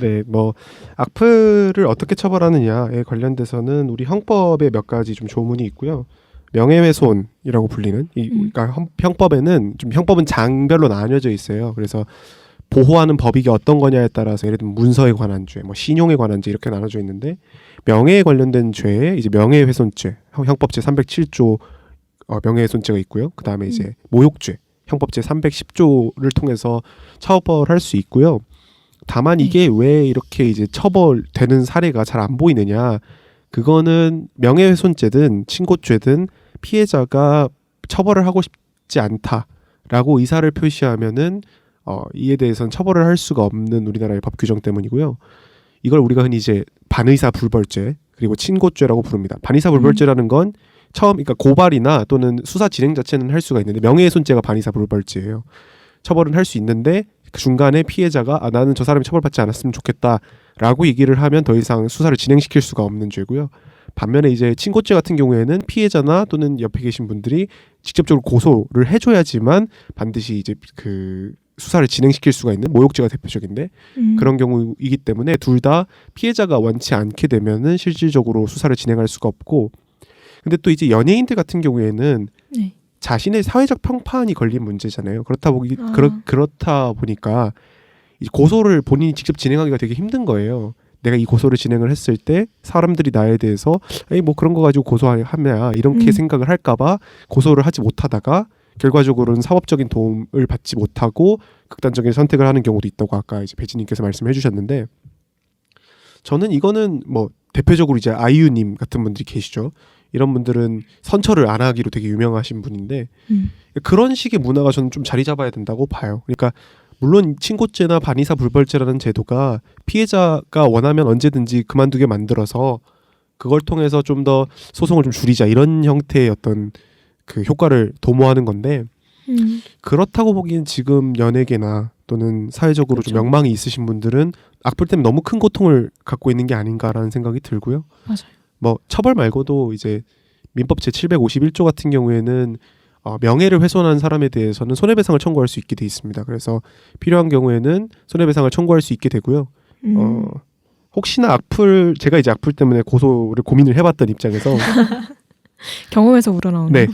네, 뭐 악플을 어떻게 처벌하느냐에 관련돼서는 우리 형법에 몇 가지 좀 조문이 있고요. 명예훼손이라고 불리는 그러니까 형법에는 좀 형법은 장별로 나뉘어져 있어요. 그래서 보호하는 법익이 어떤 거냐에 따라서 예를 들면 문서에 관한 죄, 뭐 신용에 관한 죄 이렇게 나눠져 있는데 명예에 관련된 죄에 이제 명예훼손죄 형법 제 307조 명예훼손죄가 있고요. 그 다음에 이제 모욕죄 형법 제 310조를 통해서 처벌할 수 있고요. 다만 이게 왜 이렇게 이제 처벌되는 사례가 잘 안 보이느냐? 그거는 명예훼손죄든 친고죄든 피해자가 처벌을 하고 싶지 않다라고 의사를 표시하면은 이에 대해서는 처벌을 할 수가 없는 우리나라의 법 규정 때문이고요. 이걸 우리가 흔히 이제 반의사 불벌죄 그리고 친고죄라고 부릅니다. 반의사 불벌죄라는 건 그러니까 고발이나 또는 수사 진행 자체는 할 수가 있는데 명예훼손죄가 반의사 불벌죄예요. 처벌은 할 수 있는데 그 중간에 피해자가 나는 저 사람이 처벌받지 않았으면 좋겠다라고 얘기를 하면 더 이상 수사를 진행시킬 수가 없는 죄고요. 반면에 이제 친고죄 같은 경우에는 피해자나 또는 옆에 계신 분들이 직접적으로 고소를 해줘야지만 반드시 이제 그 수사를 진행시킬 수가 있는 모욕죄가 대표적인데 그런 경우이기 때문에 둘 다 피해자가 원치 않게 되면은 실질적으로 수사를 진행할 수가 없고 근데 또 이제 연예인들 같은 경우에는 자신의 사회적 평판이 걸린 문제잖아요. 그렇다 보니까 이 고소를 본인이 직접 진행하기가 되게 힘든 거예요. 내가 이 고소를 진행을 했을 때 사람들이 나에 대해서 뭐 그런 거 가지고 고소하냐 이렇게 생각을 할까봐 고소를 하지 못하다가 결과적으로는 사법적인 도움을 받지 못하고 극단적인 선택을 하는 경우도 있다고 아까 이제 배지님께서 말씀해 주셨는데 저는 이거는 뭐 대표적으로 이제 아이유님 같은 분들이 계시죠. 이런 분들은 선처를 안 하기로 되게 유명하신 분인데 그런 식의 문화가 저는 좀 자리 잡아야 된다고 봐요. 그러니까 물론 친고죄나 반의사 불벌죄라는 제도가 피해자가 원하면 언제든지 그만두게 만들어서 그걸 통해서 좀 더 소송을 좀 줄이자 이런 형태의 어떤 그 효과를 도모하는 건데 그렇다고 보기엔 지금 연예계나 또는 사회적으로 그렇죠. 좀 명망이 있으신 분들은 악플 때문에 너무 큰 고통을 갖고 있는 게 아닌가라는 생각이 들고요. 맞아요. 뭐 처벌 말고도 이제 민법 제 751조 같은 경우에는 명예를 훼손한 사람에 대해서는 손해배상을 청구할 수 있게 돼 있습니다. 그래서 필요한 경우에는 손해배상을 청구할 수 있게 되고요. 혹시나 제가 이제 악플 때문에 고소를 고민을 해봤던 입장에서 경험에서 우러나오는. 네,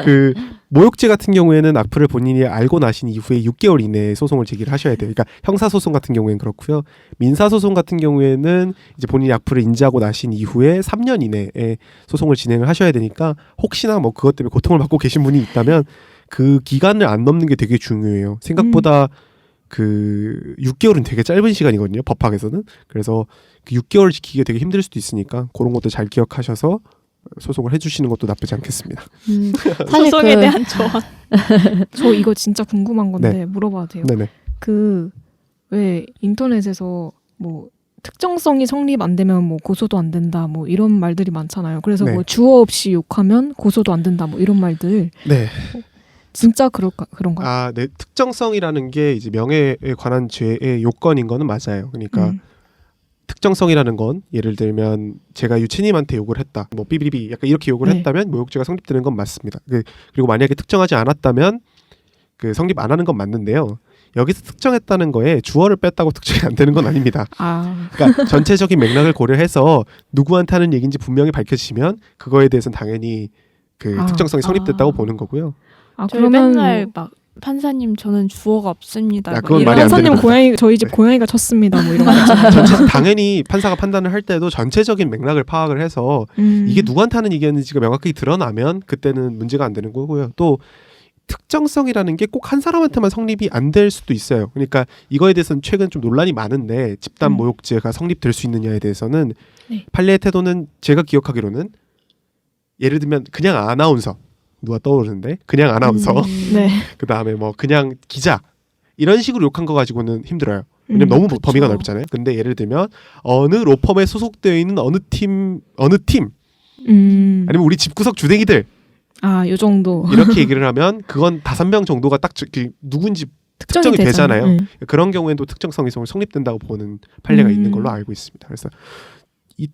그 모욕죄 같은 경우에는 악플을 본인이 알고 나신 이후에 6개월 이내에 소송을 제기를 하셔야 돼요. 그러니까 형사소송 같은 경우에는 그렇고요. 민사소송 같은 경우에는 이제 본인이 악플을 인지하고 나신 이후에 3년 이내에 소송을 진행을 하셔야 되니까 혹시나 뭐 그것 때문에 고통을 받고 계신 분이 있다면 그 기간을 안 넘는 게 되게 중요해요. 생각보다 그 6개월은 되게 짧은 시간이거든요. 법학에서는. 그래서 그 6개월 지키기가 되게 힘들 수도 있으니까 그런 것도 잘 기억하셔서 소송을 해주시는 것도 나쁘지 않겠습니다. 사실 소송에 대한 조언. 저 이거 진짜 궁금한 건데 네. 물어봐도 돼요? 네네. 그 왜 인터넷에서 뭐 특정성이 성립 안 되면 뭐 고소도 안 된다 뭐 이런 말들이 많잖아요. 그래서 네. 뭐 주어 없이 욕하면 고소도 안 된다 뭐 이런 말들 네. 진짜 그런가요? 아, 네. 특정성이라는 게 이제 명예에 관한 죄의 요건인 거는 맞아요. 그러니까 특정성이라는 건 예를 들면 제가 유치님한테 욕을 했다. 뭐 삐비비 약간 이렇게 욕을 네. 했다면 모욕죄가 성립되는 건 맞습니다. 그리고 만약에 특정하지 않았다면 그 성립 안 하는 건 맞는데요. 여기서 특정했다는 거에 주어를 뺐다고 특정이 안 되는 건 아닙니다. 그러니까 전체적인 맥락을 고려해서 누구한테 하는 얘기인지 분명히 밝혀지면 그거에 대해서는 당연히 그 특정성이 성립됐다고 보는 거고요. 저희 그러면 맨날 막 판사님 저는 주어가 없습니다. 야, 막 그건 이런 말이 안 판사님 됩니다. 고양이 저희 집 고양이가 쳤습니다 뭐 이런 거 있잖아요. 당연히 판사가 판단을 할 때도 전체적인 맥락을 파악을 해서 이게 누구한테 하는 얘기였는지가 명확하게 드러나면 그때는 문제가 안 되는 거고요. 또 특정성이라는 게 꼭 한 사람한테만 성립이 안 될 수도 있어요. 그러니까 이거에 대해서는 최근 좀 논란이 많은데 집단 모욕죄가 성립될 수 있느냐에 대해서는 판례의 태도는 제가 기억하기로는 예를 들면 그냥 아나운서 누가 떠오르는데 그냥 아나운서 네. 그 다음에 뭐 그냥 기자 이런 식으로 욕한 거 가지고는 힘들어요. 왜냐면 너무 그쵸. 범위가 넓잖아요. 근데 예를 들면 어느 로펌에 소속되어 있는 어느 팀 아니면 우리 집구석 주댕이들 요 정도 이렇게 얘기를 하면 그건 5명 정도가 딱 누군지 특정이 되잖아요. 그런 경우에는 또 특정성이 성립된다고 보는 판례가 있는 걸로 알고 있습니다. 그래서 이